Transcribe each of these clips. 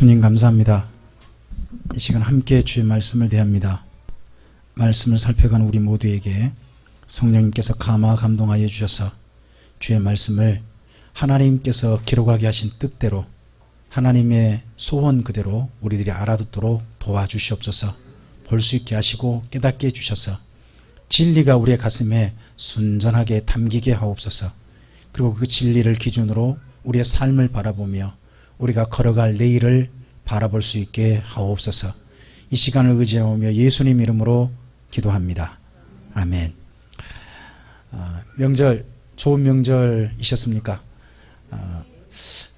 주님 감사합니다. 이 시간 함께 주의 말씀을 대합니다. 말씀을 살펴가는 우리 모두에게 성령님께서 감화 감동하여 주셔서 주의 말씀을 하나님께서 기록하게 하신 뜻대로 하나님의 소원 그대로 우리들이 알아듣도록 도와주시옵소서. 볼 수 있게 하시고 깨닫게 해주셔서 진리가 우리의 가슴에 순전하게 담기게 하옵소서. 그리고 그 진리를 기준으로 우리의 삶을 바라보며 우리가 걸어갈 내일을 바라볼 수 있게 하옵소서. 이 시간을 의지하며 예수님 이름으로 기도합니다. 아멘. 명절, 좋은 명절이셨습니까?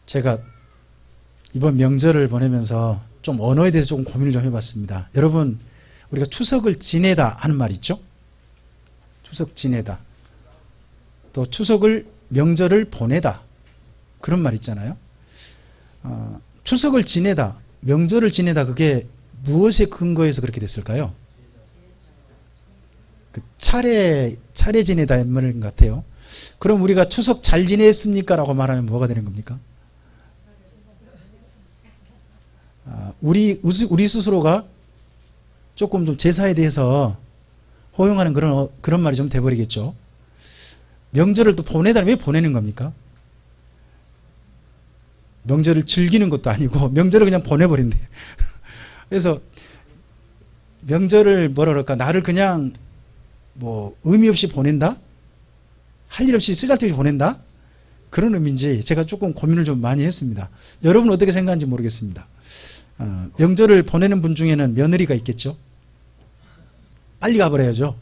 제가 이번 명절을 보내면서 좀 언어에 대해서 조금 고민을 좀 해봤습니다. 여러분, 우리가 추석을 지내다 하는 말 있죠? 추석 지내다. 또 추석을, 명절을 보내다. 그런 말 있잖아요. 추석을 지내다, 명절을 지내다, 그게 무엇에 근거해서 그렇게 됐을까요? 그 차례 지내다 말인 것 같아요. 그럼 우리가 추석 잘 지냈습니까? 라고 말하면 뭐가 되는 겁니까? 우리 스스로가 조금 좀 제사에 대해서 허용하는 그런 말이 좀 돼버리겠죠. 명절을 또 보내다, 왜 보내는 겁니까? 명절을 즐기는 것도 아니고 명절을 그냥 보내버린대. 그래서 명절을 뭐라 그럴까, 나를 그냥 뭐 의미 없이 보낸다? 할 일 없이 쓰잘데없이 보낸다? 그런 의미인지 제가 조금 고민을 좀 많이 했습니다. 여러분은 어떻게 생각하는지 모르겠습니다. 명절을 보내는 분 중에는 며느리가 있겠죠. 빨리 가버려야죠.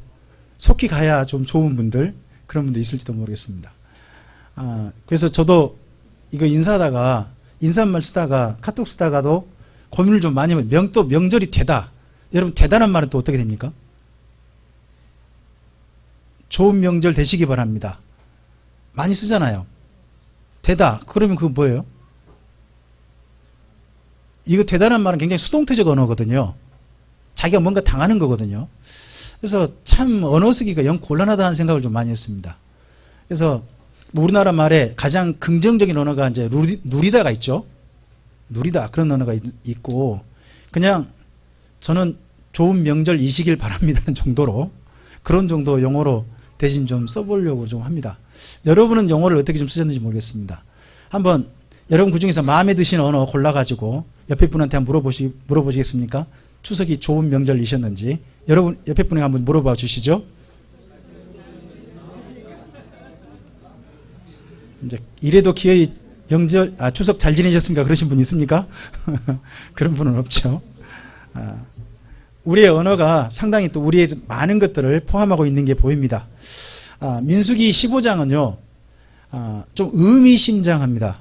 속히 가야 좀 좋은 분들, 그런 분들 있을지도 모르겠습니다. 그래서 저도 이거 인사말 쓰다가 카톡 쓰다가도 고민을 좀 많이 하면 또 명절이 되다. 여러분, 되다는 말은 또 어떻게 됩니까? 좋은 명절 되시기 바랍니다. 많이 쓰잖아요. 되다. 그러면 그거 뭐예요? 이거 되다는 말은 굉장히 수동태적 언어거든요. 자기가 뭔가 당하는 거거든요. 그래서 참 언어 쓰기가 영 곤란하다는 생각을 좀 많이 했습니다. 그래서 우리나라 말에 가장 긍정적인 언어가 이제 누리다가 있죠. 누리다, 그런 언어가 있고, 그냥 저는 좋은 명절이시길 바랍니다는 정도로, 그런 정도 용어로 대신 좀 써보려고 좀 합니다. 여러분은 용어를 어떻게 좀 쓰셨는지 모르겠습니다. 한번 여러분 그중에서 마음에 드시는 언어 골라가지고 옆에 분한테 한번 물어보시겠습니까? 추석이 좋은 명절이셨는지 여러분 옆에 분에게 한번 물어봐 주시죠. 이제 이래도 기어이 추석 잘 지내셨습니까? 그러신 분 있습니까? 그런 분은 없죠. 우리의 언어가 상당히 또 우리의 많은 것들을 포함하고 있는 게 보입니다. 민수기 15장은요, 좀 의미심장합니다.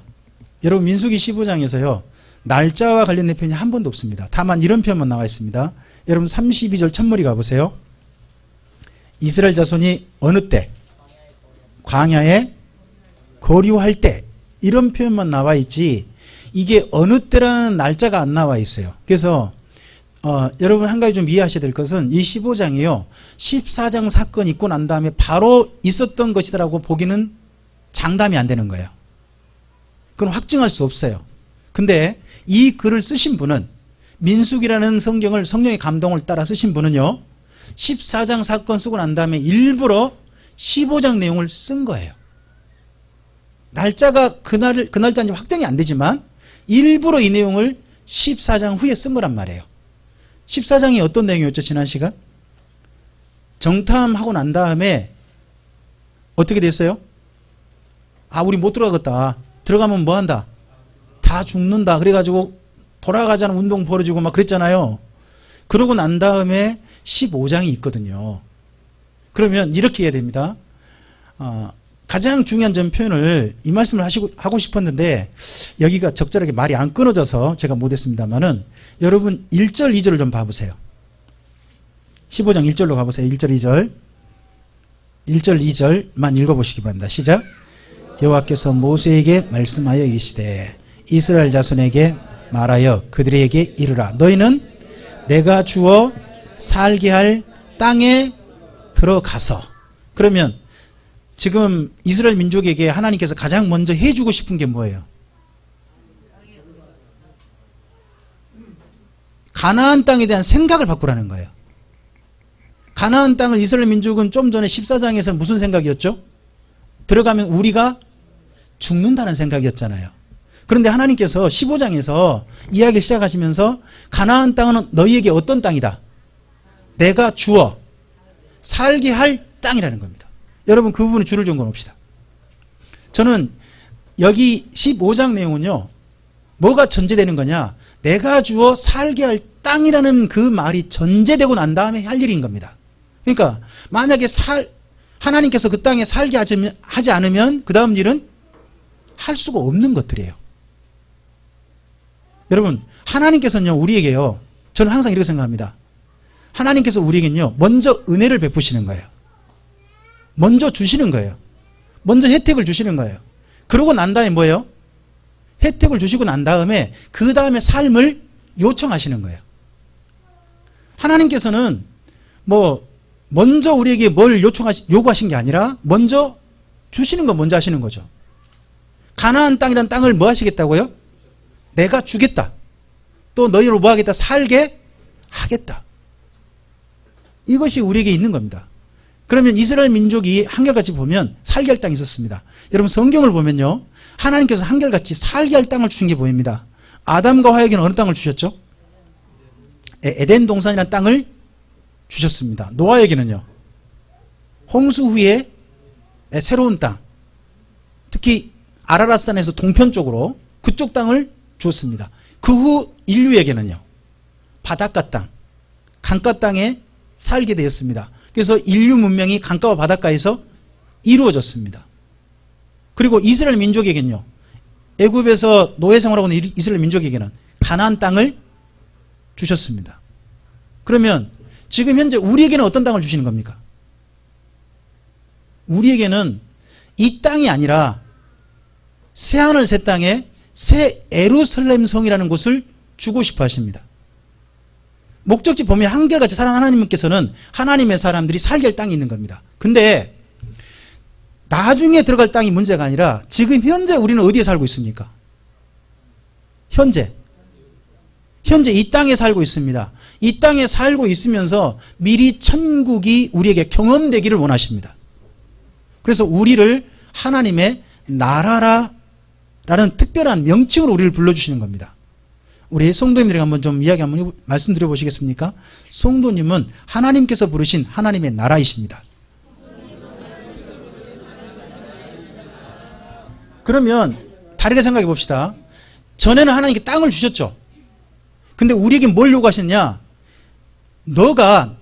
여러분, 민수기 15장에서요, 날짜와 관련된 표현이 한 번도 없습니다. 다만 이런 표현만 나와 있습니다. 여러분 32절 첫머리 가보세요. 이스라엘 자손이 어느 때? 광야에 거류할 때. 이런 표현만 나와 있지, 이게 어느 때라는 날짜가 안 나와 있어요. 그래서 여러분 한 가지 좀 이해하셔야 될 것은 이 15장이요, 14장 사건이 있고 난 다음에 바로 있었던 것이라고 보기는 장담이 안 되는 거예요. 그건 확증할 수 없어요. 근데 이 글을 쓰신 분은, 민수기라는 성령의 감동을 따라 쓰신 분은요, 14장 사건 쓰고 난 다음에 일부러 15장 내용을 쓴 거예요. 날짜가 그 날짜인지 확정이 안 되지만 일부러 이 내용을 14장 후에 쓴 거란 말이에요. 14장이 어떤 내용이었죠, 지난 시간? 정탐하고 난 다음에 어떻게 됐어요? 우리 못 들어가겠다. 들어가면 뭐 한다? 다 죽는다. 그래가지고 돌아가자는 운동 벌어지고 막 그랬잖아요. 그러고 난 다음에 15장이 있거든요. 그러면 이렇게 해야 됩니다. 가장 중요한 점 표현을 이 말씀을 하고 싶었는데 여기가 적절하게 말이 안 끊어져서 제가 못했습니다만은, 여러분 1절 2절을 좀 봐보세요. 15장 1절로 가보세요. 1절 2절 1절 2절만 읽어보시기 바랍니다. 시작. 여호와께서 모세에게 말씀하여 이르시되 이스라엘 자손에게 말하여 그들에게 이르라. 너희는 내가 주어 살게 할 땅에 들어가서. 그러면 지금 이스라엘 민족에게 하나님께서 가장 먼저 해주고 싶은 게 뭐예요? 가나안 땅에 대한 생각을 바꾸라는 거예요. 가나안 땅을 이스라엘 민족은 좀 전에 14장에서 무슨 생각이었죠? 들어가면 우리가 죽는다는 생각이었잖아요. 그런데 하나님께서 15장에서 이야기를 시작하시면서 가나안 땅은 너희에게 어떤 땅이다? 내가 주어 살게 할 땅이라는 겁니다. 여러분 그 부분에 줄을 좀 그어놓읍시다. 저는 여기 15장 내용은요, 뭐가 전제되는 거냐? 내가 주어 살게 할 땅이라는 그 말이 전제되고 난 다음에 할 일인 겁니다. 그러니까 만약에 하나님께서 그 땅에 살게 하지 않으면 그 다음 일은 할 수가 없는 것들이에요. 여러분 하나님께서는요 우리에게요, 저는 항상 이렇게 생각합니다. 하나님께서 우리에게는요 먼저 은혜를 베푸시는 거예요. 먼저 주시는 거예요. 먼저 혜택을 주시는 거예요. 그러고 난 다음에 뭐예요? 혜택을 주시고 난 다음에 그 다음에 삶을 요청하시는 거예요. 하나님께서는 뭐 먼저 우리에게 뭘 요구하신 게 아니라 먼저 주시는 거 먼저 하시는 거죠. 가나안 땅이란 땅을 뭐 하시겠다고요? 내가 주겠다. 또 너희로 뭐 하겠다? 살게 하겠다. 이것이 우리에게 있는 겁니다. 그러면 이스라엘 민족이 한결같이 보면 살게 할 땅이 있었습니다. 여러분 성경을 보면요, 하나님께서 한결같이 살게 할 땅을 주신 게 보입니다. 아담과 화에게는 어느 땅을 주셨죠? 에덴 동산이라는 땅을 주셨습니다. 노아에게는요, 홍수 후에 새로운 땅, 특히 아라랏산에서 동편 쪽으로 그쪽 땅을 주었습니다. 그 후 인류에게는요, 바닷가 땅, 강가 땅에 살게 되었습니다. 그래서 인류 문명이 강가와 바닷가에서 이루어졌습니다. 그리고 이스라엘 민족에게는요, 애굽에서 노예 생활하고 있는 이스라엘 민족에게는 가나안 땅을 주셨습니다. 그러면 지금 현재 우리에게는 어떤 땅을 주시는 겁니까? 우리에게는 이 땅이 아니라 새하늘 새 땅에 새 예루살렘 성이라는 곳을 주고 싶어 하십니다. 목적지 보면 한결같이 사랑하는 하나님께서는 하나님의 사람들이 살게 할 땅이 있는 겁니다. 근데 나중에 들어갈 땅이 문제가 아니라 지금 현재 우리는 어디에 살고 있습니까? 현재 이 땅에 살고 있습니다. 이 땅에 살고 있으면서 미리 천국이 우리에게 경험되기를 원하십니다. 그래서 우리를 하나님의 나라라는 특별한 명칭으로 우리를 불러주시는 겁니다. 우리 성도님들에게 한번 좀 이야기 한번 말씀드려 보시겠습니까? 성도님은 하나님께서 부르신 하나님의 나라이십니다. 그러면 다르게 생각해 봅시다. 전에는 하나님께 땅을 주셨죠. 근데 우리에게 뭘 요구하셨냐? 너가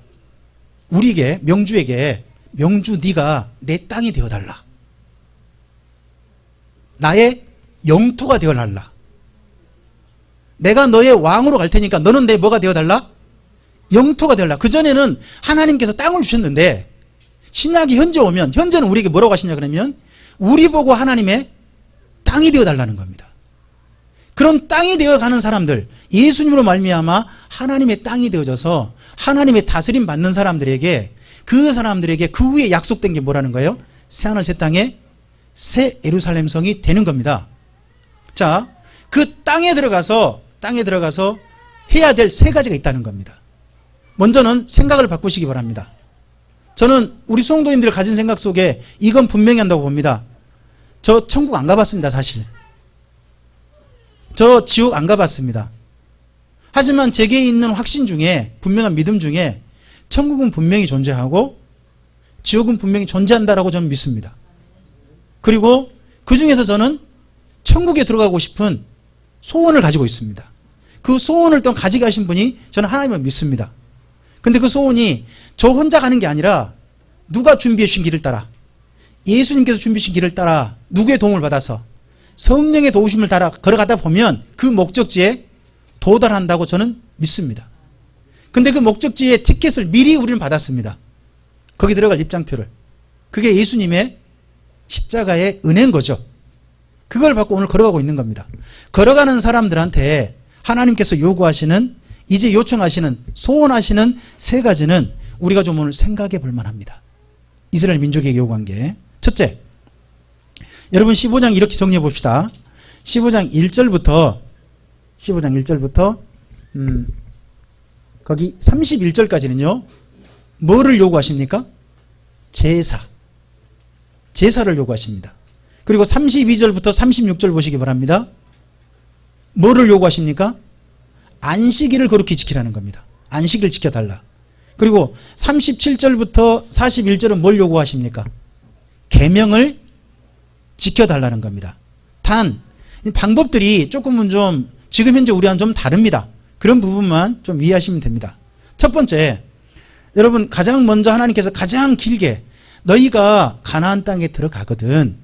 우리에게 명주에게 명주 네가 내 땅이 되어달라. 나의 영토가 되어달라. 내가 너의 왕으로 갈 테니까 너는 내 뭐가 되어달라? 영토가 되어달라. 그전에는 하나님께서 땅을 주셨는데 신약이 현재 오면 현재는 우리에게 뭐라고 하시냐 그러면 우리 보고 하나님의 땅이 되어달라는 겁니다. 그런 땅이 되어가는 사람들, 예수님으로 말미암아 하나님의 땅이 되어져서 하나님의 다스림 받는 사람들에게 그 사람들에게 그 후에 약속된 게 뭐라는 거예요? 새하늘 새 땅에 새 예루살렘 성이 되는 겁니다. 자, 그 땅에 들어가서 해야 될 세 가지가 있다는 겁니다. 먼저는 생각을 바꾸시기 바랍니다. 저는 우리 성도님들 가진 생각 속에 이건 분명히 한다고 봅니다. 저 천국 안 가봤습니다, 사실. 저 지옥 안 가봤습니다. 하지만 제게 있는 확신 중에, 분명한 믿음 중에 천국은 분명히 존재하고 지옥은 분명히 존재한다라고 저는 믿습니다. 그리고 그 중에서 저는 천국에 들어가고 싶은 소원을 가지고 있습니다. 그 소원을 또 가지고 가신 분이 저는 하나님을 믿습니다. 근데 그 소원이 저 혼자 가는 게 아니라 누가 준비해 주신 길을 따라, 예수님께서 준비해 주신 길을 따라 누구의 도움을 받아서 성령의 도우심을 따라 걸어가다 보면 그 목적지에 도달한다고 저는 믿습니다. 근데 그 목적지의 티켓을 미리 우리는 받았습니다. 거기 들어갈 입장표를. 그게 예수님의 십자가의 은혜인 거죠. 그걸 받고 오늘 걸어가고 있는 겁니다. 걸어가는 사람들한테 하나님께서 요구하시는, 이제 요청하시는, 소원하시는 세 가지는 우리가 좀 오늘 생각해 볼 만합니다. 이스라엘 민족에게 요구한 게, 첫째, 여러분 15장 이렇게 정리해 봅시다. 15장 1절부터 거기 31절까지는요. 뭐를 요구하십니까? 제사를 요구하십니다. 그리고 32절부터 36절 보시기 바랍니다. 뭐를 요구하십니까? 안식일을 거룩히 지키라는 겁니다. 안식일을 지켜달라. 그리고 37절부터 41절은 뭘 요구하십니까? 계명을 지켜달라는 겁니다. 단 방법들이 조금은 좀 지금 현재 우리와는 좀 다릅니다. 그런 부분만 좀 이해하시면 됩니다. 첫 번째, 여러분 가장 먼저 하나님께서 가장 길게 너희가 가나안 땅에 들어가거든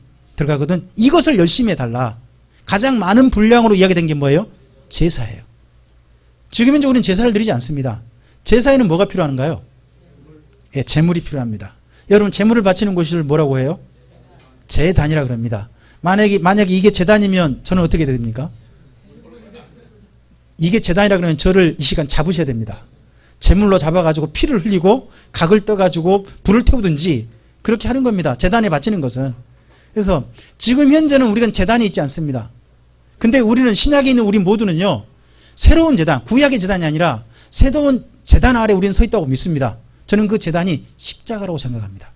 이것을 열심히 해달라. 가장 많은 분량으로 이야기된 게 뭐예요? 제사예요. 지금 현재 우리는 제사를 드리지 않습니다. 제사에는 뭐가 필요한가요? 예, 제물이 필요합니다. 여러분 제물을 바치는 곳을 뭐라고 해요? 제단이라 그럽니다. 만약에 이게 제단이면 저는 어떻게 됩니까? 이게 제단이라 그러면 저를 이 시간 잡으셔야 됩니다. 제물로 잡아가지고 피를 흘리고 각을 떠가지고 불을 태우든지 그렇게 하는 겁니다. 제단에 바치는 것은. 그래서 지금 현재는 우리가 제단이 있지 않습니다. 근데 우리는 신약에 있는 우리 모두는요. 새로운 제단, 구약의 제단이 아니라 새로운 제단 아래 우리는 서 있다고 믿습니다. 저는 그 제단이 십자가라고 생각합니다.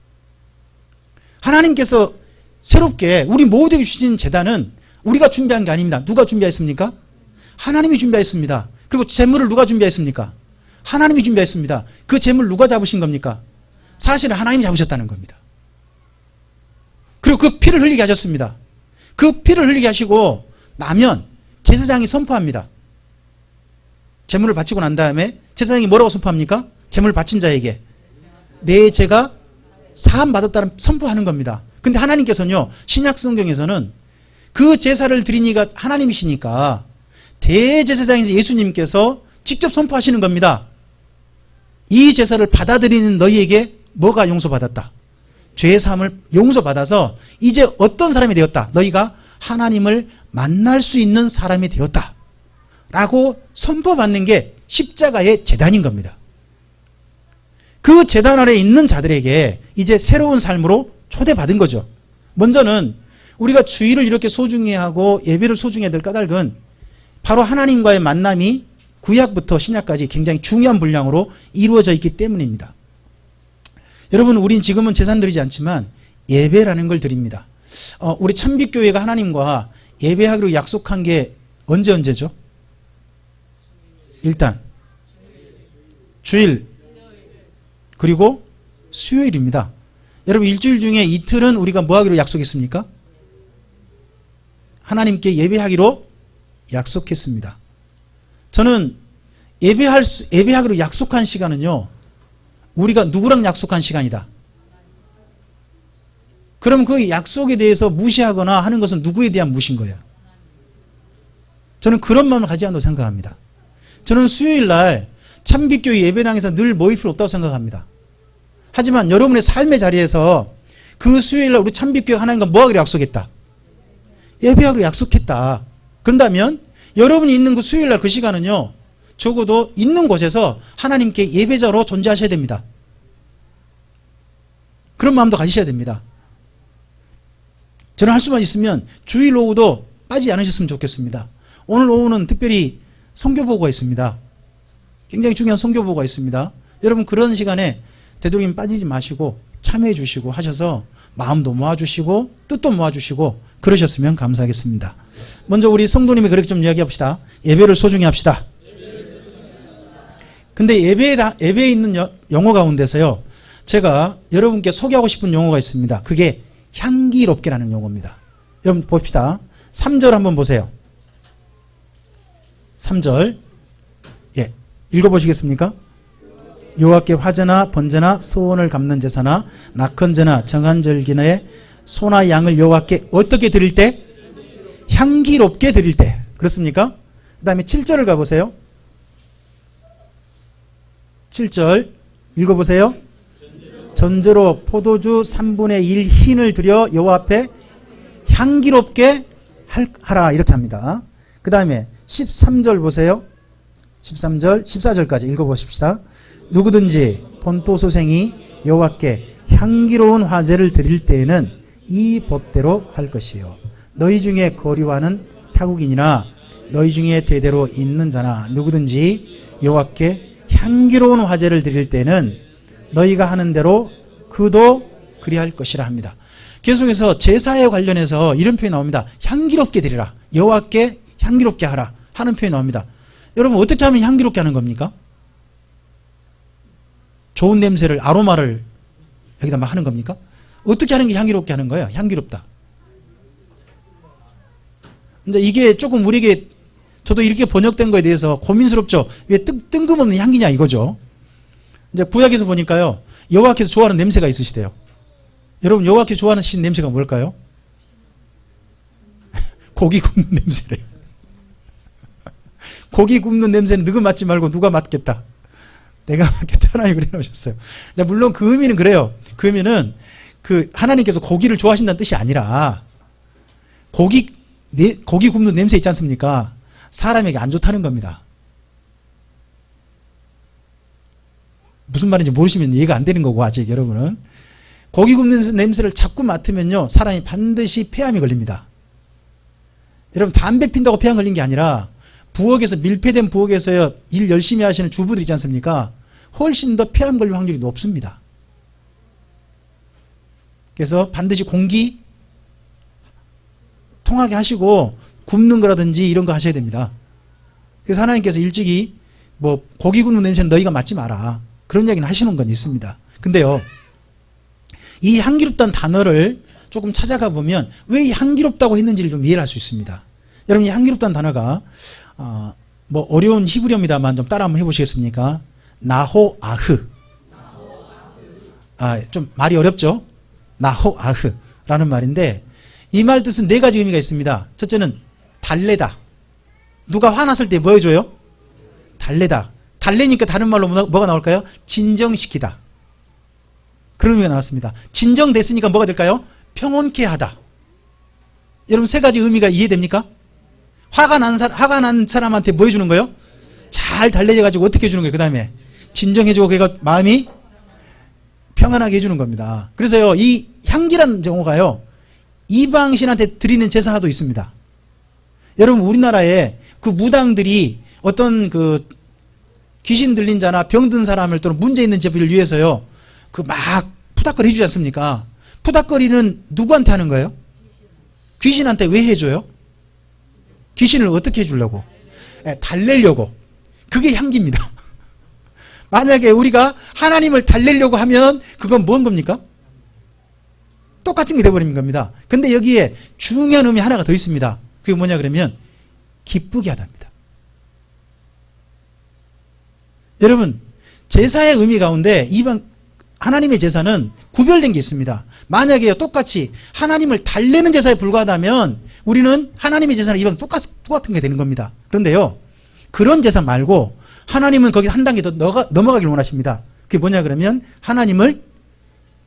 하나님께서 새롭게 우리 모두에게 주신 제단은 우리가 준비한 게 아닙니다. 누가 준비했습니까? 하나님이 준비했습니다. 그리고 제물을 누가 준비했습니까? 하나님이 준비했습니다. 그 제물 누가 잡으신 겁니까? 사실은 하나님이 잡으셨다는 겁니다. 그리고 그 피를 흘리게 하셨습니다. 그 피를 흘리게 하시고 나면 제사장이 선포합니다. 제물을 바치고 난 다음에 제사장이 뭐라고 선포합니까? 제물을 바친 자에게 내 죄가 사함 받았다는 선포하는 겁니다. 근데 하나님께서는요, 신약 성경에서는 그 제사를 드린 이가 하나님이시니까 대제사장이신 예수님께서 직접 선포하시는 겁니다. 이 제사를 받아들이는 너희에게 뭐가 용서받았다? 죄사함을 용서받아서 이제 어떤 사람이 되었다? 너희가 하나님을 만날 수 있는 사람이 되었다 라고 선포받는 게 십자가의 제단인 겁니다. 그 제단 아래 있는 자들에게 이제 새로운 삶으로 초대받은 거죠. 먼저는 우리가 주일을 이렇게 소중히 하고 예배를 소중히 해야 될 까닭은 바로 하나님과의 만남이 구약부터 신약까지 굉장히 중요한 분량으로 이루어져 있기 때문입니다. 여러분, 우린 지금은 제산 드리지 않지만 예배라는 걸 드립니다. 우리 참빛교회가 하나님과 예배하기로 약속한 게 언제죠? 일단 주일 그리고 수요일입니다. 여러분, 일주일 중에 이틀은 우리가 뭐 하기로 약속했습니까? 하나님께 예배하기로 약속했습니다. 저는 예배하기로 약속한 시간은요, 우리가 누구랑 약속한 시간이다. 그럼 그 약속에 대해서 무시하거나 하는 것은 누구에 대한 무시인 거예요? 저는 그런 마음을 가지지 않다고 생각합니다. 저는 수요일 날 참빛교회 예배당에서 늘 모일 필요 없다고 생각합니다. 하지만 여러분의 삶의 자리에서 그 수요일 날 우리 참빛교회 하나님과 뭐 하기로 약속했다? 예배하기로 약속했다. 그런다면 여러분이 있는 그 수요일 날 그 시간은요, 적어도 있는 곳에서 하나님께 예배자로 존재하셔야 됩니다. 그런 마음도 가지셔야 됩니다. 저는 할 수만 있으면 주일 오후도 빠지지 않으셨으면 좋겠습니다. 오늘 오후는 특별히 선교보고가 있습니다. 굉장히 중요한 선교보고가 있습니다. 여러분, 그런 시간에 되도록이면 빠지지 마시고 참여해 주시고 하셔서 마음도 모아주시고 뜻도 모아주시고 그러셨으면 감사하겠습니다. 먼저 우리 성도님이 그렇게 좀 이야기합시다. 예배를 소중히 합시다. 근데 예배에 있는 용어 가운데서요, 제가 여러분께 소개하고 싶은 용어가 있습니다. 그게 향기롭게라는 용어입니다. 여러분 봅시다. 3절 한번 보세요. 3절. 예, 읽어보시겠습니까? 여호와께 화제나 번제나 소원을 갚는 제사나 낙헌제나 정한절기나에 소나 양을 여호와께 어떻게 드릴 때? 향기롭게 드릴 때. 그렇습니까? 그 다음에 7절을 가보세요. 7절 읽어보세요. 전제로 포도주 3분의 1 흰을 들여 여호와 앞에 향기롭게 하라 이렇게 합니다. 그 다음에 13절 보세요. 13절 14절까지 읽어보십시다. 누구든지 본토소생이 여호와께 향기로운 화제를 드릴 때에는 이 법대로 할 것이요, 너희 중에 거류하는 타국인이나 너희 중에 대대로 있는 자나 누구든지 여호와께 향기로운 화제를 드릴 때는 너희가 하는 대로 그도 그리할 것이라 합니다. 계속해서 제사에 관련해서 이런 표현이 나옵니다. 향기롭게 드리라. 여호와께 향기롭게 하라 하는 표현이 나옵니다. 여러분 어떻게 하면 향기롭게 하는 겁니까? 좋은 냄새를 아로마를 여기다 막 하는 겁니까? 어떻게 하는 게 향기롭게 하는 거예요? 향기롭다. 근데 이게 조금 우리에게 저도 이렇게 번역된 거에 대해서 고민스럽죠. 왜 뜬금없는 향기냐 이거죠. 이제 구약에서 보니까요. 여호와께서 좋아하는 냄새가 있으시대요. 여러분 여호와께서 좋아하는 냄새가 뭘까요? 고기 굽는 냄새래요. 고기 굽는 냄새는 누구 맡지 말고 누가 맡겠다. 내가 맡겠다. 하나님 그래 놓으셨어요. 물론 그 의미는 그래요. 그 의미는 하나님께서 고기를 좋아하신다는 뜻이 아니라 고기 굽는 냄새 있지 않습니까? 사람에게 안 좋다는 겁니다. 무슨 말인지 모르시면 이해가 안 되는 거고 아직 여러분은. 고기 굽는 냄새를 자꾸 맡으면요. 사람이 반드시 폐암이 걸립니다. 여러분 담배 핀다고 폐암 걸린 게 아니라 부엌에서 밀폐된 부엌에서 일 열심히 하시는 주부들 있지 않습니까? 훨씬 더 폐암 걸릴 확률이 높습니다. 그래서 반드시 공기 통하게 하시고 굽는 거라든지 이런 거 하셔야 됩니다. 그래서 하나님께서 일찍이 고기 굽는 냄새는 너희가 맡지 마라. 그런 이야기는 하시는 건 있습니다. 근데요. 이 향기롭다는 단어를 조금 찾아가 보면 왜 이 향기롭다고 했는지를 좀 이해를 할 수 있습니다. 여러분 이 향기롭다는 단어가 어려운 히브리어입니다만 좀 따라 한번 해보시겠습니까? 나호아흐. 좀 말이 어렵죠? 나호아흐라는 말인데 이 말 뜻은 네 가지 의미가 있습니다. 첫째는 달래다. 누가 화났을 때 뭐 해줘요? 달래다. 달래니까 다른 말로 뭐가 나올까요? 진정시키다. 그런 의미가 나왔습니다. 진정됐으니까 뭐가 될까요? 평온케 하다. 여러분 세 가지 의미가 이해됩니까? 화가 난 사람한테 뭐 해주는 거예요? 잘 달래져가지고 어떻게 해주는 거예요? 그 다음에 진정해주고 걔가 마음이 평안하게 해주는 겁니다. 그래서요 이 향기라는 정어가요 이방신한테 드리는 제사도 있습니다. 여러분 우리나라에 그 무당들이 어떤 귀신 들린 자나 병든 사람을 또는 문제 있는 제비를 위해서요 막 푸닥거리 해주지 않습니까? 푸닥거리는 누구한테 하는 거예요? 귀신한테 왜 해줘요? 귀신을 어떻게 해주려고? 달래려고. 그게 향기입니다. 만약에 우리가 하나님을 달래려고 하면 그건 뭔 겁니까? 똑같은 게 되어버리는 겁니다. 근데 여기에 중요한 의미 하나가 더 있습니다. 그게 뭐냐 그러면 기쁘게 하답니다. 여러분 제사의 의미 가운데 하나님의 제사는 구별된 게 있습니다. 만약에 똑같이 하나님을 달래는 제사에 불과하다면 우리는 하나님의 제사는 이방 똑같은 게 되는 겁니다. 그런데요 그런 제사 말고 하나님은 거기 한 단계 더 넘어가길 원하십니다. 그게 뭐냐 그러면 하나님을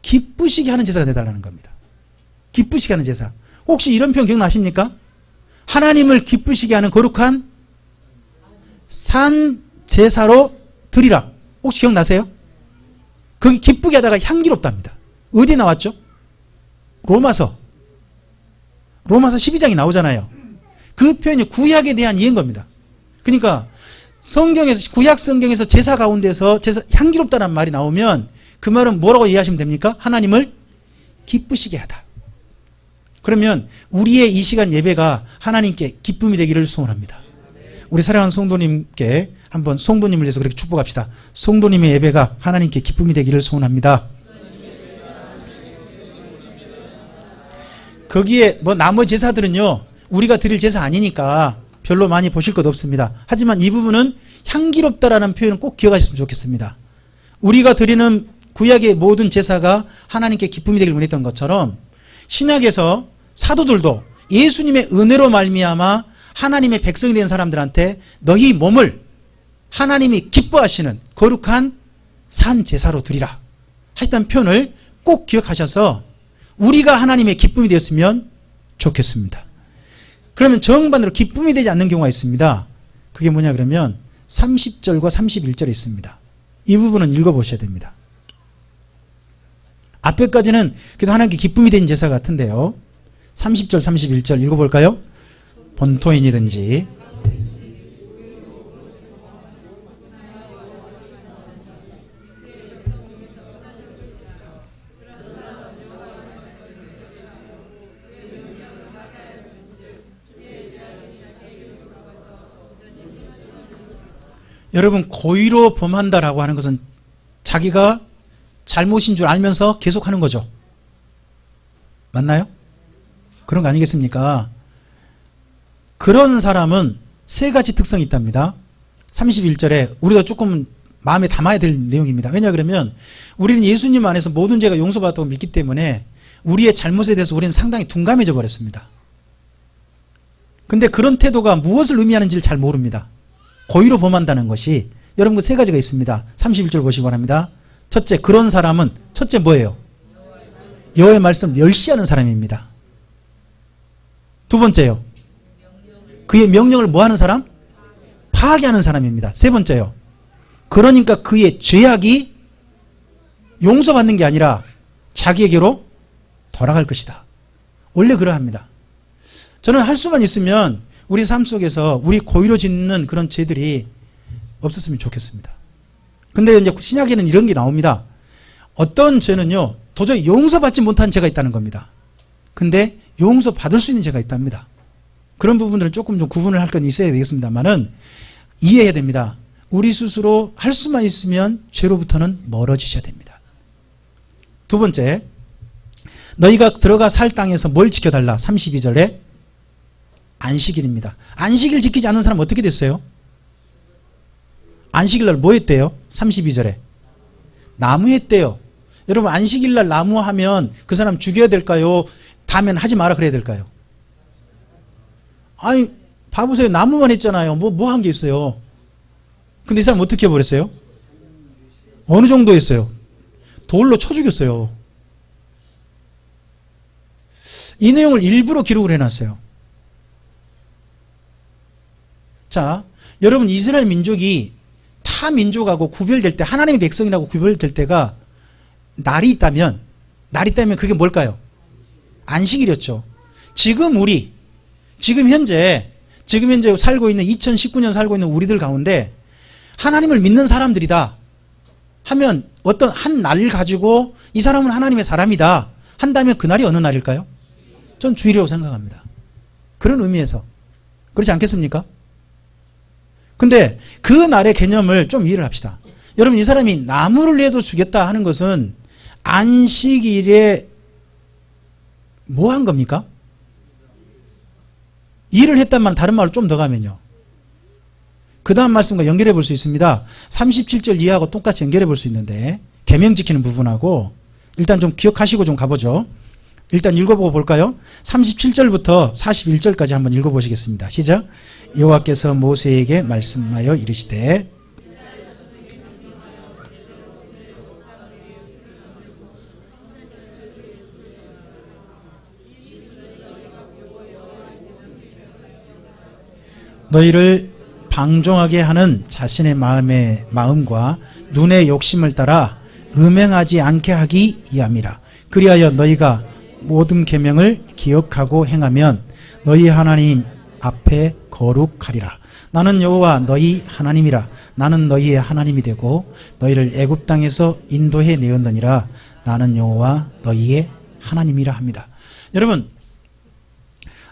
기쁘시게 하는 제사가 되달라는 겁니다. 기쁘시게 하는 제사. 혹시 이런 표현 기억나십니까? 하나님을 기쁘시게 하는 거룩한 산 제사로 드리라. 혹시 기억나세요? 거기 기쁘게 하다가 향기롭답니다. 어디에 나왔죠? 로마서 12장이 나오잖아요. 그 표현이 구약에 대한 이해인 겁니다. 그러니까 구약 성경에서 제사 가운데서 향기롭다는 말이 나오면 그 말은 뭐라고 이해하시면 됩니까? 하나님을 기쁘시게 하다. 그러면 우리의 이 시간 예배가 하나님께 기쁨이 되기를 소원합니다. 우리 사랑하는 성도님께 한번 성도님을 위해서 그렇게 축복합시다. 성도님의 예배가 하나님께 기쁨이 되기를 소원합니다. 거기에 나머지 제사들은요 우리가 드릴 제사 아니니까 별로 많이 보실 것 없습니다. 하지만 이 부분은 향기롭다라는 표현은 꼭 기억하셨으면 좋겠습니다. 우리가 드리는 구약의 모든 제사가 하나님께 기쁨이 되기를 원했던 것처럼 신약에서 사도들도 예수님의 은혜로 말미암아 하나님의 백성이 된 사람들한테 너희 몸을 하나님이 기뻐하시는 거룩한 산 제사로 드리라 하셨다는 표현을 꼭 기억하셔서 우리가 하나님의 기쁨이 되었으면 좋겠습니다. 그러면 정반대로 기쁨이 되지 않는 경우가 있습니다. 그게 뭐냐 그러면 30절과 31절에 있습니다. 이 부분은 읽어보셔야 됩니다. 앞에까지는 그래서 하나님께 기쁨이 된 제사 같은데요. 30절 31절 읽어볼까요? 본토인이든지 여러분, 고의로 범한다라고 하는 것은 자기가 잘못인 줄 알면서 계속하는 거죠. 맞나요? 그런 거 아니겠습니까? 그런 사람은 세 가지 특성이 있답니다. 31절에 우리가 조금 마음에 담아야 될 내용입니다. 왜냐 그러면 우리는 예수님 안에서 모든 죄가 용서받았다고 믿기 때문에 우리의 잘못에 대해서 우리는 상당히 둔감해져 버렸습니다. 근데 그런 태도가 무엇을 의미하는지를 잘 모릅니다. 고의로 범한다는 것이 여러분 그 세 가지가 있습니다. 31절 보시기 바랍니다. 첫째, 그런 사람은 첫째 뭐예요? 여호와의 말씀을 멸시하는 사람입니다. 두 번째요. 그의 명령을 뭐하는 사람? 파괴하는 사람입니다. 세 번째요. 그러니까 그의 죄악이 용서받는 게 아니라 자기에게로 돌아갈 것이다. 원래 그러합니다. 저는 할 수만 있으면 우리 삶 속에서 우리 고의로 짓는 그런 죄들이 없었으면 좋겠습니다. 근데 이제 신약에는 이런 게 나옵니다. 어떤 죄는요, 도저히 용서받지 못한 죄가 있다는 겁니다. 근데 용서받을 수 있는 죄가 있답니다. 그런 부분들은 조금 좀 구분을 할 건 있어야 되겠습니다만은 이해해야 됩니다. 우리 스스로 할 수만 있으면 죄로부터는 멀어지셔야 됩니다. 두 번째, 너희가 들어가 살 땅에서 뭘 지켜달라? 32절에 안식일입니다. 안식일 지키지 않는 사람 어떻게 됐어요? 안식일날 뭐 했대요? 32절에 나무 했대요. 여러분, 안식일날 나무 하면 그 사람 죽여야 될까요? 다음엔 하지 마라 그래야 될까요? 아니, 봐보세요. 나무만 했잖아요. 뭐 한 게 있어요? 근데 이 사람 어떻게 해버렸어요? 어느 정도 했어요? 돌로 쳐 죽였어요. 이 내용을 일부러 기록을 해놨어요. 자, 여러분, 이스라엘 민족이 타 민족하고 구별될 때, 하나님의 백성이라고 구별될 때가 날이 있다면 그게 뭘까요? 안식일이었죠. 지금 현재 살고 있는 2019년 살고 있는 우리들 가운데 하나님을 믿는 사람들이다 하면 어떤 한 날을 가지고 이 사람은 하나님의 사람이다 한다면 그 날이 어느 날일까요? 전 주일이라고 생각합니다. 그런 의미에서. 그렇지 않겠습니까? 근데 그 날의 개념을 좀 이해를 합시다. 여러분, 이 사람이 나무를 내도 주겠다 하는 것은 안식일에 뭐 한 겁니까? 일을 했단만 다른 말로 좀 더 가면요. 그 다음 말씀과 연결해 볼 수 있습니다. 37절 이하하고 똑같이 연결해 볼 수 있는데 계명 지키는 부분하고 일단 좀 기억하시고 좀 가보죠. 일단 읽어보고 볼까요? 37절부터 41절까지 한번 읽어보시겠습니다. 시작. 여호와께서 모세에게 말씀하여 이르시되 너희를 방종하게 하는 자신의 마음과 눈의 욕심을 따라 음행하지 않게 하기 위함이라. 그리하여 너희가 모든 계명을 기억하고 행하면 너희 하나님 앞에 거룩하리라. 나는 여호와 너희 하나님이라. 나는 너희의 하나님이 되고 너희를 애굽 땅에서 인도해 내었느니라. 나는 여호와 너희의 하나님이라 합니다. 여러분,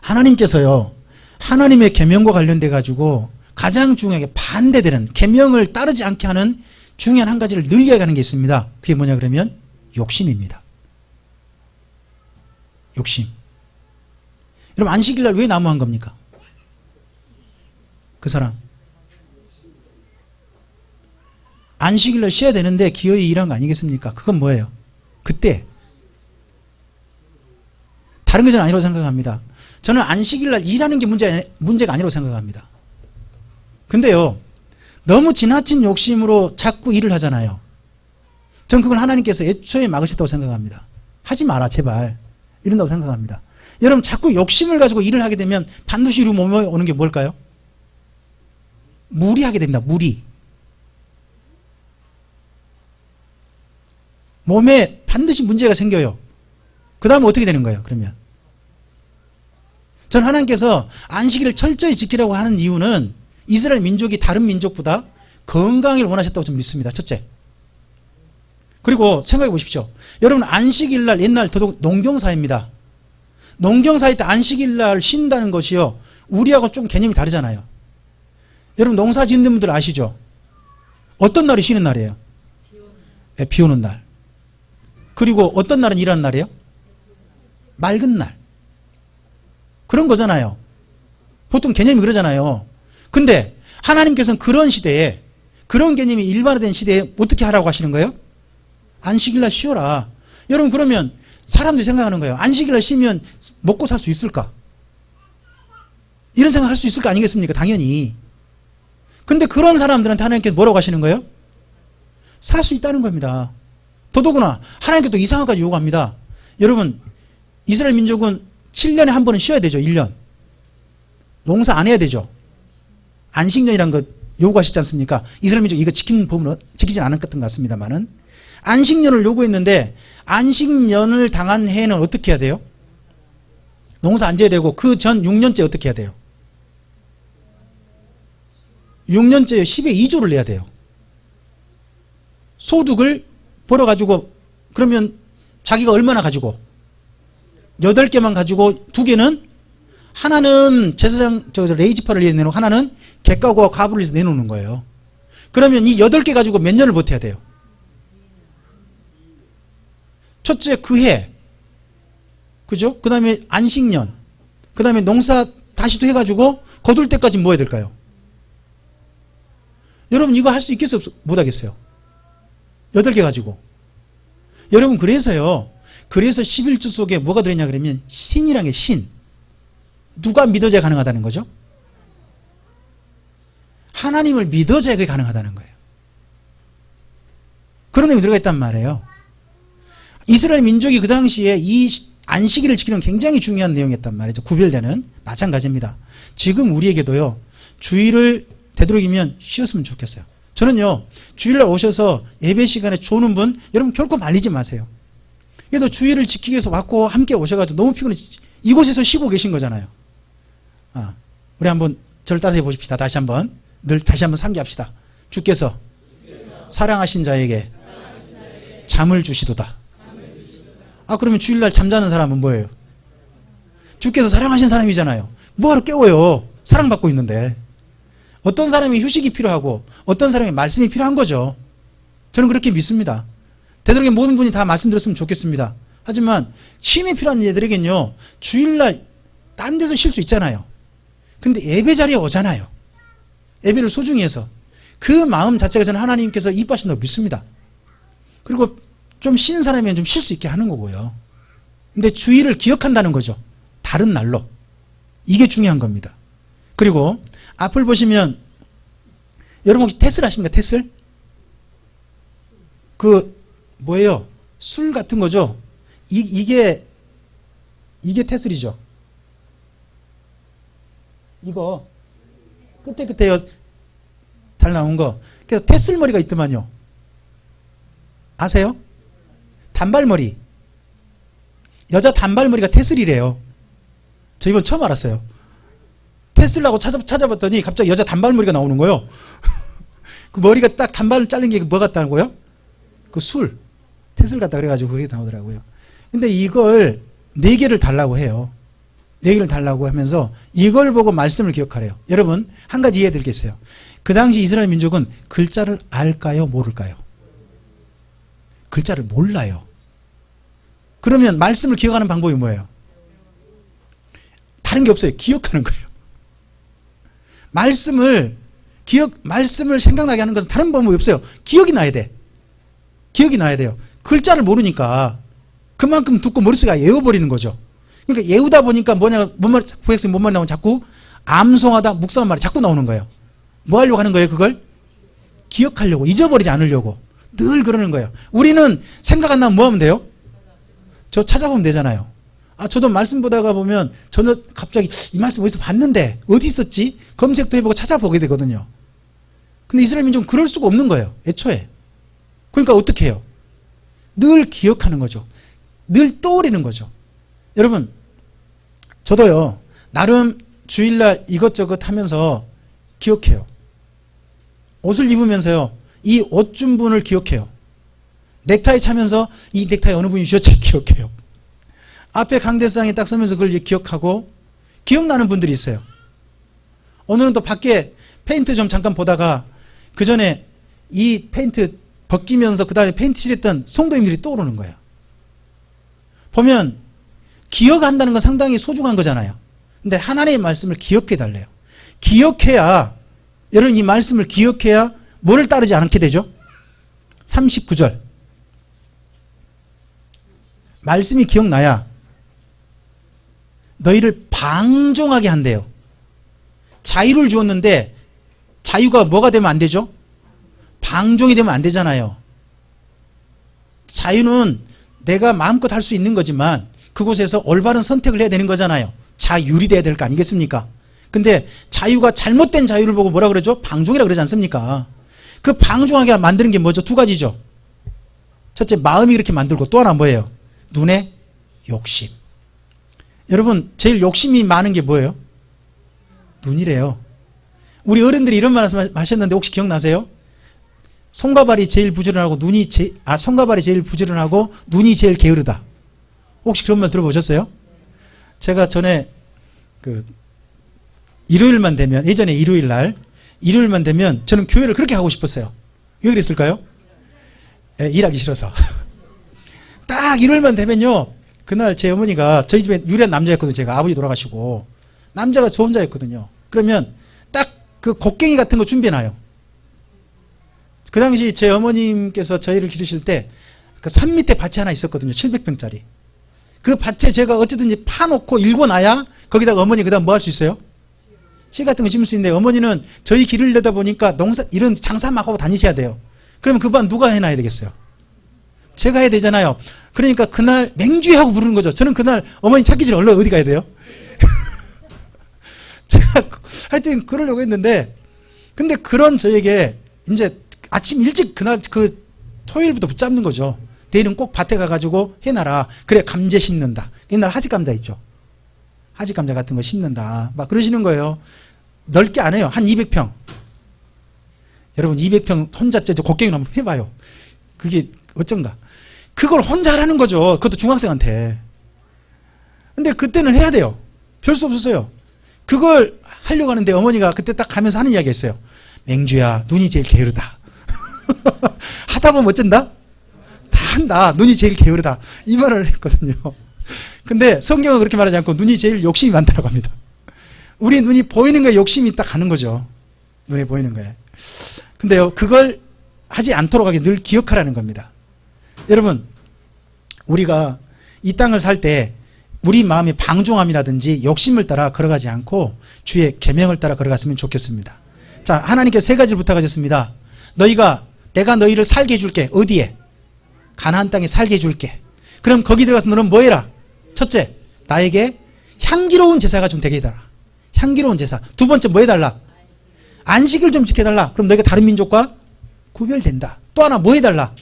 하나님께서요, 하나님의 계명과 관련돼 가지고 가장 중요하게 반대되는, 계명을 따르지 않게 하는 중요한 한 가지를 늘 이야기하는 게 있습니다. 그게 뭐냐 그러면 욕심입니다. 욕심. 여러분, 안식일날 왜 나무 한 겁니까? 그 사람 안식일날 쉬어야 되는데 기어이 일한 거 아니겠습니까? 그건 뭐예요? 그때 다른 게 저는 아니라고 생각합니다. 저는 안식일날 일하는 게 문제가 아니라고 생각합니다. 근데요, 너무 지나친 욕심으로 자꾸 일을 하잖아요. 전 그걸 하나님께서 애초에 막으셨다고 생각합니다. 하지 마라 제발, 이런다고 생각합니다. 여러분, 자꾸 욕심을 가지고 일을 하게 되면 반드시 우리 몸에 오는 게 뭘까요? 무리하게 됩니다. 무리. 몸에 반드시 문제가 생겨요. 그 다음에 어떻게 되는 거예요? 그러면 저는 하나님께서 안식일을 철저히 지키라고 하는 이유는 이스라엘 민족이 다른 민족보다 건강을 원하셨다고 좀 믿습니다. 첫째. 그리고 생각해 보십시오. 여러분, 안식일날 옛날 더더욱 농경사입니다. 농경사일 때 안식일날 쉰다는 것이요, 우리하고 좀 개념이 다르잖아요. 여러분, 농사 짓는 분들 아시죠? 어떤 날이 쉬는 날이에요? 네, 비 오는 날. 그리고 어떤 날은 일하는 날이에요? 맑은 날. 그런 거잖아요. 보통 개념이 그러잖아요. 근데 하나님께서는 그런 시대에, 그런 개념이 일반화된 시대에 어떻게 하라고 하시는 거예요? 안식일날 쉬어라. 여러분, 그러면 사람들이 생각하는 거예요. 안식일날 쉬면 먹고 살 수 있을까? 이런 생각 할 수 있을 거 아니겠습니까? 당연히. 근데 그런 사람들한테 하나님께서 뭐라고 하시는 거예요? 살 수 있다는 겁니다. 더더구나 하나님께 또 이상한 것까지 요구합니다. 여러분, 이스라엘 민족은 7년에 한 번은 쉬어야 되죠. 1년. 농사 안 해야 되죠. 안식년이라는 것 요구하시지 않습니까? 이스라엘 민족 이거 지키는 부분은 지키지 않았던 것 같습니다만은, 안식년을 요구했는데 안식년을 당한 해는 어떻게 해야 돼요? 농사 안 지어야 되고, 그 전 6년째 어떻게 해야 돼요? 6년째 10의 2조를 내야 돼요. 소득을 벌어가지고, 그러면 자기가 얼마나 가지고? 8개만 가지고 2개는, 하나는 제사장, 레이지파를 위해서 내놓고, 하나는 객가구와 가부를 위해서 내놓는 거예요. 그러면 이 8개 가지고 몇 년을 버텨야 돼요? 첫째 그 해, 그죠? 그 다음에 안식년, 그 다음에 농사 다시 또 해가지고 거둘 때까지 뭐 해야 될까요? 여러분, 이거 할 수 있겠어요? 못하겠어요? 8개 가지고. 여러분, 그래서요, 그래서 11주 속에 뭐가 들어있냐 그러면 신이란 게 신. 누가 믿어져야 가능하다는 거죠? 하나님을 믿어져야 그게 가능하다는 거예요. 그런 내용이 들어가 있단 말이에요. 이스라엘 민족이 그 당시에 이 안식일을 지키는 굉장히 중요한 내용이었단 말이죠. 구별되는. 마찬가지입니다. 지금 우리에게도요, 주일을 되도록이면 쉬었으면 좋겠어요. 저는요, 주일날 오셔서 예배 시간에 좋은 분, 여러분 결코 말리지 마세요. 그래도 주일을 지키기 위해서 왔고 함께 오셔가지고 너무 피곤해, 이곳에서 쉬고 계신 거잖아요. 우리 한번 저를 따라해 보십시다. 다시 한번 상기합시다. 주께서 사랑하신 자에게 잠을 주시도다. 그러면 주일날 잠자는 사람은 뭐예요? 주께서 사랑하신 사람이잖아요. 뭐하러 깨워요? 사랑받고 있는데. 어떤 사람이 휴식이 필요하고 어떤 사람이 말씀이 필요한 거죠. 저는 그렇게 믿습니다. 되도록이면 모든 분이 다 말씀 들었으면 좋겠습니다. 하지만 쉼이 필요한 이들에겐요, 주일날 딴 데서 쉴 수 있잖아요. 근데 예배 자리에 오잖아요. 예배를 소중히 해서. 그 마음 자체가 저는 하나님께서 이뻐하신다고 믿습니다. 그리고 좀 쉬는 사람이면 좀 쉴 수 있게 하는 거고요. 근데 주일을 기억한다는 거죠. 다른 날로. 이게 중요한 겁니다. 그리고 앞을 보시면, 여러분 혹시 테슬 아십니까? 테슬? 뭐예요? 술 같은 거죠? 이게 테슬이죠. 이거 끝에 달 나온 거. 그래서 테슬 머리가 있더만요. 아세요? 단발머리. 여자 단발머리가 테슬이래요. 저 이번 처음 알았어요. 테슬라고 찾아봤더니 갑자기 여자 단발머리가 나오는 거예요. 그 머리가 딱 단발을 자른 게 뭐 같다는 거예요? 그 술. 테슬 같다 그래가지고 그게 나오더라고요. 근데 이걸 4개를 달라고 해요. 4개를 달라고 하면서 이걸 보고 말씀을 기억하래요. 여러분, 한 가지 이해해야 될 게 있어요. 그 당시 이스라엘 민족은 글자를 알까요? 모를까요? 글자를 몰라요. 그러면 말씀을 기억하는 방법이 뭐예요? 다른 게 없어요. 기억하는 거예요. 말씀을 생각나게 하는 것은 다른 방법이 없어요. 기억이 나야 돼. 기억이 나야 돼요. 글자를 모르니까 그만큼 듣고 머릿속에 외워버리는 거죠. 그러니까 외우다 보니까 구약성이 뭔 말이 나오면 자꾸 암송하다, 묵상한 말이 자꾸 나오는 거예요. 뭐 하려고 하는 거예요? 그걸 기억하려고, 잊어버리지 않으려고 늘 그러는 거예요. 우리는 생각 안 나면 뭐 하면 돼요? 저 찾아보면 되잖아요. 저도 말씀 보다가 보면 저는 갑자기 이 말씀 어디서 봤는데 어디 있었지? 검색도 해보고 찾아보게 되거든요. 근데 이스라엘 민족은 그럴 수가 없는 거예요. 애초에. 그러니까 어떻게 해요? 늘 기억하는 거죠. 늘 떠올리는 거죠. 여러분, 저도요, 나름 주일날 이것저것 하면서 기억해요. 옷을 입으면서요, 이 옷 준 분을 기억해요. 넥타이 차면서 이 넥타이 어느 분이 주셨지 기억해요. 앞에 강대상에 딱 서면서 그걸 기억하고, 기억나는 분들이 있어요. 오늘은 또 밖에 페인트 좀 잠깐 보다가 그 전에 이 페인트 벗기면서 그 다음에 페인트 칠했던 성도님들이 떠오르는 거예요. 보면 기억한다는 건 상당히 소중한 거잖아요. 근데 하나님의 말씀을 기억해 달래요. 기억해야, 여러분 이 말씀을 기억해야 뭐를 따르지 않게 되죠? 39절. 말씀이 기억나야 너희를 방종하게 한대요. 자유를 주었는데 자유가 뭐가 되면 안 되죠? 방종이 되면 안 되잖아요. 자유는 내가 마음껏 할 수 있는 거지만 그곳에서 올바른 선택을 해야 되는 거잖아요. 자율이 돼야 될 거 아니겠습니까? 근데 자유가 잘못된 자유를 보고 뭐라 그러죠? 방종이라 그러지 않습니까? 그 방종하게 만드는 게 뭐죠? 두 가지죠. 첫째, 마음이 그렇게 만들고 또 하나 뭐예요? 눈의 욕심. 여러분 제일 욕심이 많은 게 뭐예요? 눈이래요. 우리 어른들이 이런 말씀 하셨는데 혹시 기억나세요? 손과 발이 제일 부지런하고 손과 발이 제일 부지런하고 눈이 제일 게으르다. 혹시 그런 말 들어보셨어요? 제가 전에 일요일만 되면, 예전에 일요일만 되면 저는 교회를 그렇게 하고 싶었어요. 왜 그랬을까요? 일하기 싫어서. 딱 일요일만 되면요, 그날 제 어머니가, 저희 집에 유일한 남자였거든요. 제가 아버지 돌아가시고 남자가 저 혼자였거든요. 그러면 딱 그 곡괭이 같은 거 준비해놔요. 그 당시 제 어머님께서 저희를 기르실 때 그 산 밑에 밭이 하나 있었거든요. 700평짜리. 그 밭에 제가 어쨌든지 파놓고 일궈놔야 거기다가 어머니 그다음 뭐 할 수 있어요? 씨 같은 거 심을 수 있는데, 어머니는 저희 기르려다 보니까 이런 장사 막 하고 다니셔야 돼요. 그러면 그 밭 누가 해놔야 되겠어요? 제가 해야 되잖아요. 그러니까 그날 맹주하고 부르는 거죠. 저는 그날 어머니 찾기 전에 얼른 어디 가야 돼요? 제가 하여튼 그러려고 했는데, 근데 그런 저에게 이제 아침 일찍 그날 토요일부터 붙잡는 거죠. 내일은 꼭 밭에 가가지고 해놔라. 그래 감자 심는다. 옛날 하지 감자 있죠. 하지 감자 같은 거 심는다. 막 그러시는 거예요. 넓게 안 해요. 한 200평. 여러분 200평 혼자 곡괭이로 한번 해봐요. 그게 어쩐가. 그걸 혼자 하라는 거죠. 그것도 중학생한테. 근데 그때는 해야 돼요. 별 수 없었어요. 그걸 하려고 하는데 어머니가 그때 딱 가면서 하는 이야기 했어요. 맹주야, 눈이 제일 게으르다. 하다 보면 어쩐다? 다 한다. 눈이 제일 게으르다. 이 말을 했거든요. 근데 성경은 그렇게 말하지 않고 눈이 제일 욕심이 많다고 합니다. 우리 눈이 보이는 거에 욕심이 딱 가는 거죠. 눈에 보이는 거에. 근데요, 그걸 하지 않도록 하게 늘 기억하라는 겁니다. 여러분, 우리가 이 땅을 살 때 우리 마음의 방종함이라든지 욕심을 따라 걸어가지 않고 주의 계명을 따라 걸어갔으면 좋겠습니다. 자, 하나님께서 세 가지를 부탁하셨습니다. 내가 너희를 살게 해줄게. 어디에? 가나안 땅에 살게 해줄게. 그럼 거기 들어가서 너는 뭐 해라? 첫째, 나에게 향기로운 제사가 좀 되게 해달라. 향기로운 제사. 두 번째 뭐 해달라? 안식을 좀 지켜달라. 그럼 너희가 다른 민족과 구별된다. 또 하나 뭐 해달라?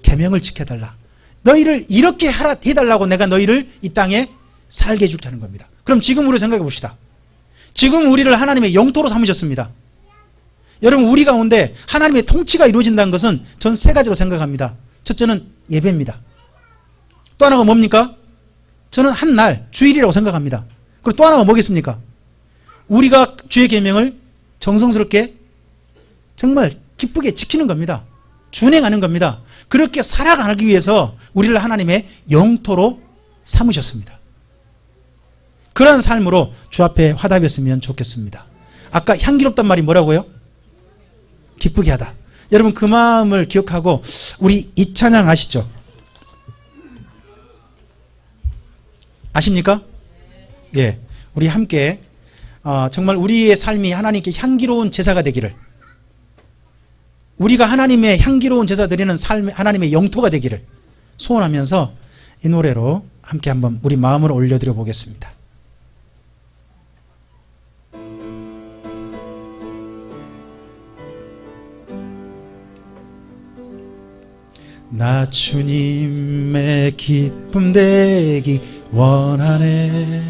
계명을 지켜달라. 너희를 이렇게 해달라고 내가 너희를 이 땅에 살게 해줄게 하는 겁니다. 그럼 지금으로 생각해 봅시다. 지금 우리를 하나님의 영토로 삼으셨습니다. 여러분, 우리 가운데 하나님의 통치가 이루어진다는 것은 전 세 가지로 생각합니다. 첫째는 예배입니다. 또 하나가 뭡니까? 저는 한 날, 주일이라고 생각합니다. 그리고 또 하나가 뭐겠습니까? 우리가 주의 계명을 정성스럽게 정말 기쁘게 지키는 겁니다. 준행하는 겁니다. 그렇게 살아가기 위해서 우리를 하나님의 영토로 삼으셨습니다. 그런 삶으로 주 앞에 화답했으면 좋겠습니다. 아까 향기롭단 말이 뭐라고요? 기쁘게 하다. 여러분 그 마음을 기억하고 우리 이 찬양 아시죠? 아십니까? 예, 우리 함께 정말 우리의 삶이 하나님께 향기로운 제사가 되기를, 우리가 하나님의 향기로운 제사 드리는 삶, 하나님의 영토가 되기를 소원하면서 이 노래로 함께 한번 우리 마음을 올려드려 보겠습니다. 나 주님의 기쁨 되기 원하네.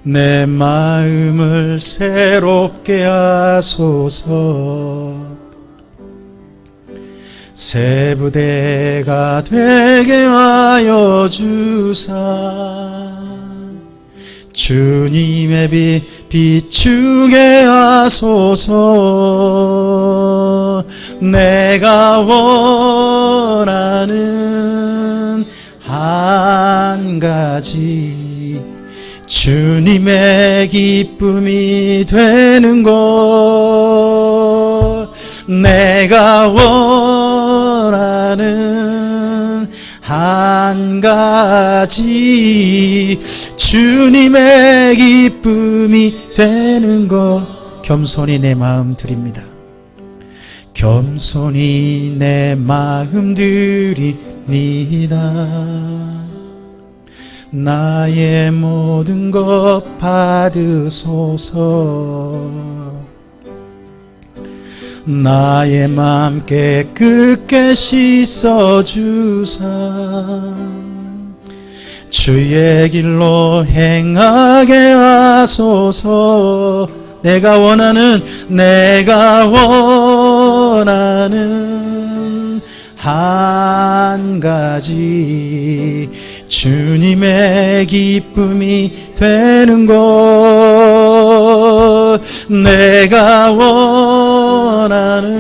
내 마음을 새롭게 하소서. 새 부대가 되게 하여 주사. 주님의 빛 비추게 하소서. 내가 원하는 한 가지 주님의 기쁨이 되는 것 내가 원하는 한 가지 주님의 기쁨이 되는 것 겸손히 내 마음 드립니다. 겸손히 내 마음 드립니다. 나의 모든 것 받으소서. 나의 맘 깨끗게 씻어주사 주의 길로 행하게 하소서. 내가 원하는 한 가지 주님의 기쁨이 되는 것 내가 원하는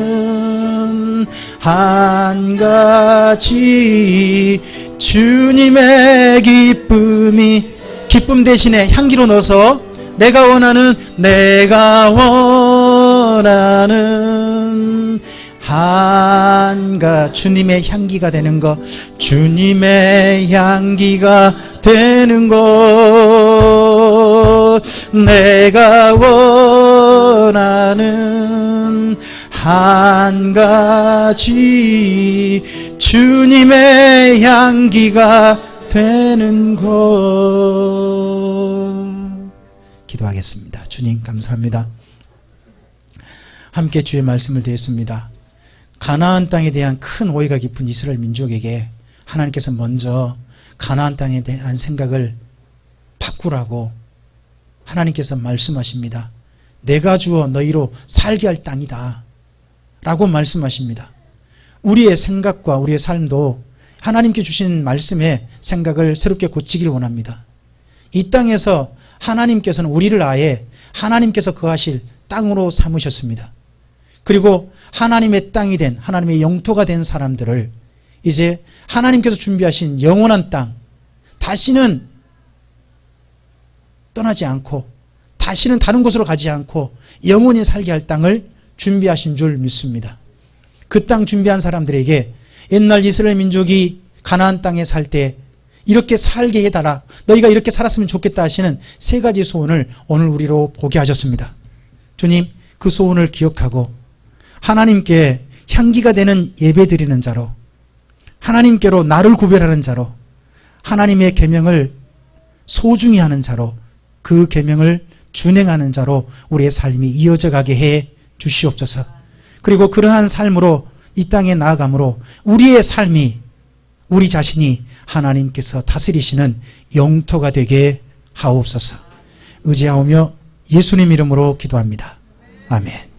한 가지 주님의 기쁨 대신에 향기로 넣어서 내가 원하는 주님의 향기가 되는 것 주님의 향기가 되는 것 내가 원하는 한 가지 주님의 향기가 되는 것. 기도하겠습니다. 주님 감사합니다. 함께 주의 말씀을 드렸습니다. 가나안 땅에 대한 큰 오해가 깊은 이스라엘 민족에게 하나님께서 먼저 가나안 땅에 대한 생각을 바꾸라고 하나님께서 말씀하십니다. 내가 주어 너희로 살게 할 땅이다 라고 말씀하십니다. 우리의 생각과 우리의 삶도 하나님께 주신 말씀의 생각을 새롭게 고치기를 원합니다. 이 땅에서 하나님께서는 우리를 아예 하나님께서 거하실 땅으로 삼으셨습니다. 그리고 하나님의 땅이 된 하나님의 영토가 된 사람들을 이제 하나님께서 준비하신 영원한 땅 다시는 떠나지 않고 다시는 다른 곳으로 가지 않고 영원히 살게 할 땅을 준비하신 줄 믿습니다. 그 땅 준비한 사람들에게 옛날 이스라엘 민족이 가나안 땅에 살 때 이렇게 살게 해달라 너희가 이렇게 살았으면 좋겠다 하시는 세 가지 소원을 오늘 우리로 보게 하셨습니다. 주님 그 소원을 기억하고 하나님께 향기가 되는 예배 드리는 자로 하나님께로 나를 구별하는 자로 하나님의 계명을 소중히 하는 자로 그 계명을 준행하는 자로 우리의 삶이 이어져 가게 해 주시옵소서. 그리고 그러한 삶으로 이 땅에 나아감으로 우리의 삶이 우리 자신이 하나님께서 다스리시는 영토가 되게 하옵소서. 의지하오며 예수님 이름으로 기도합니다. 아멘.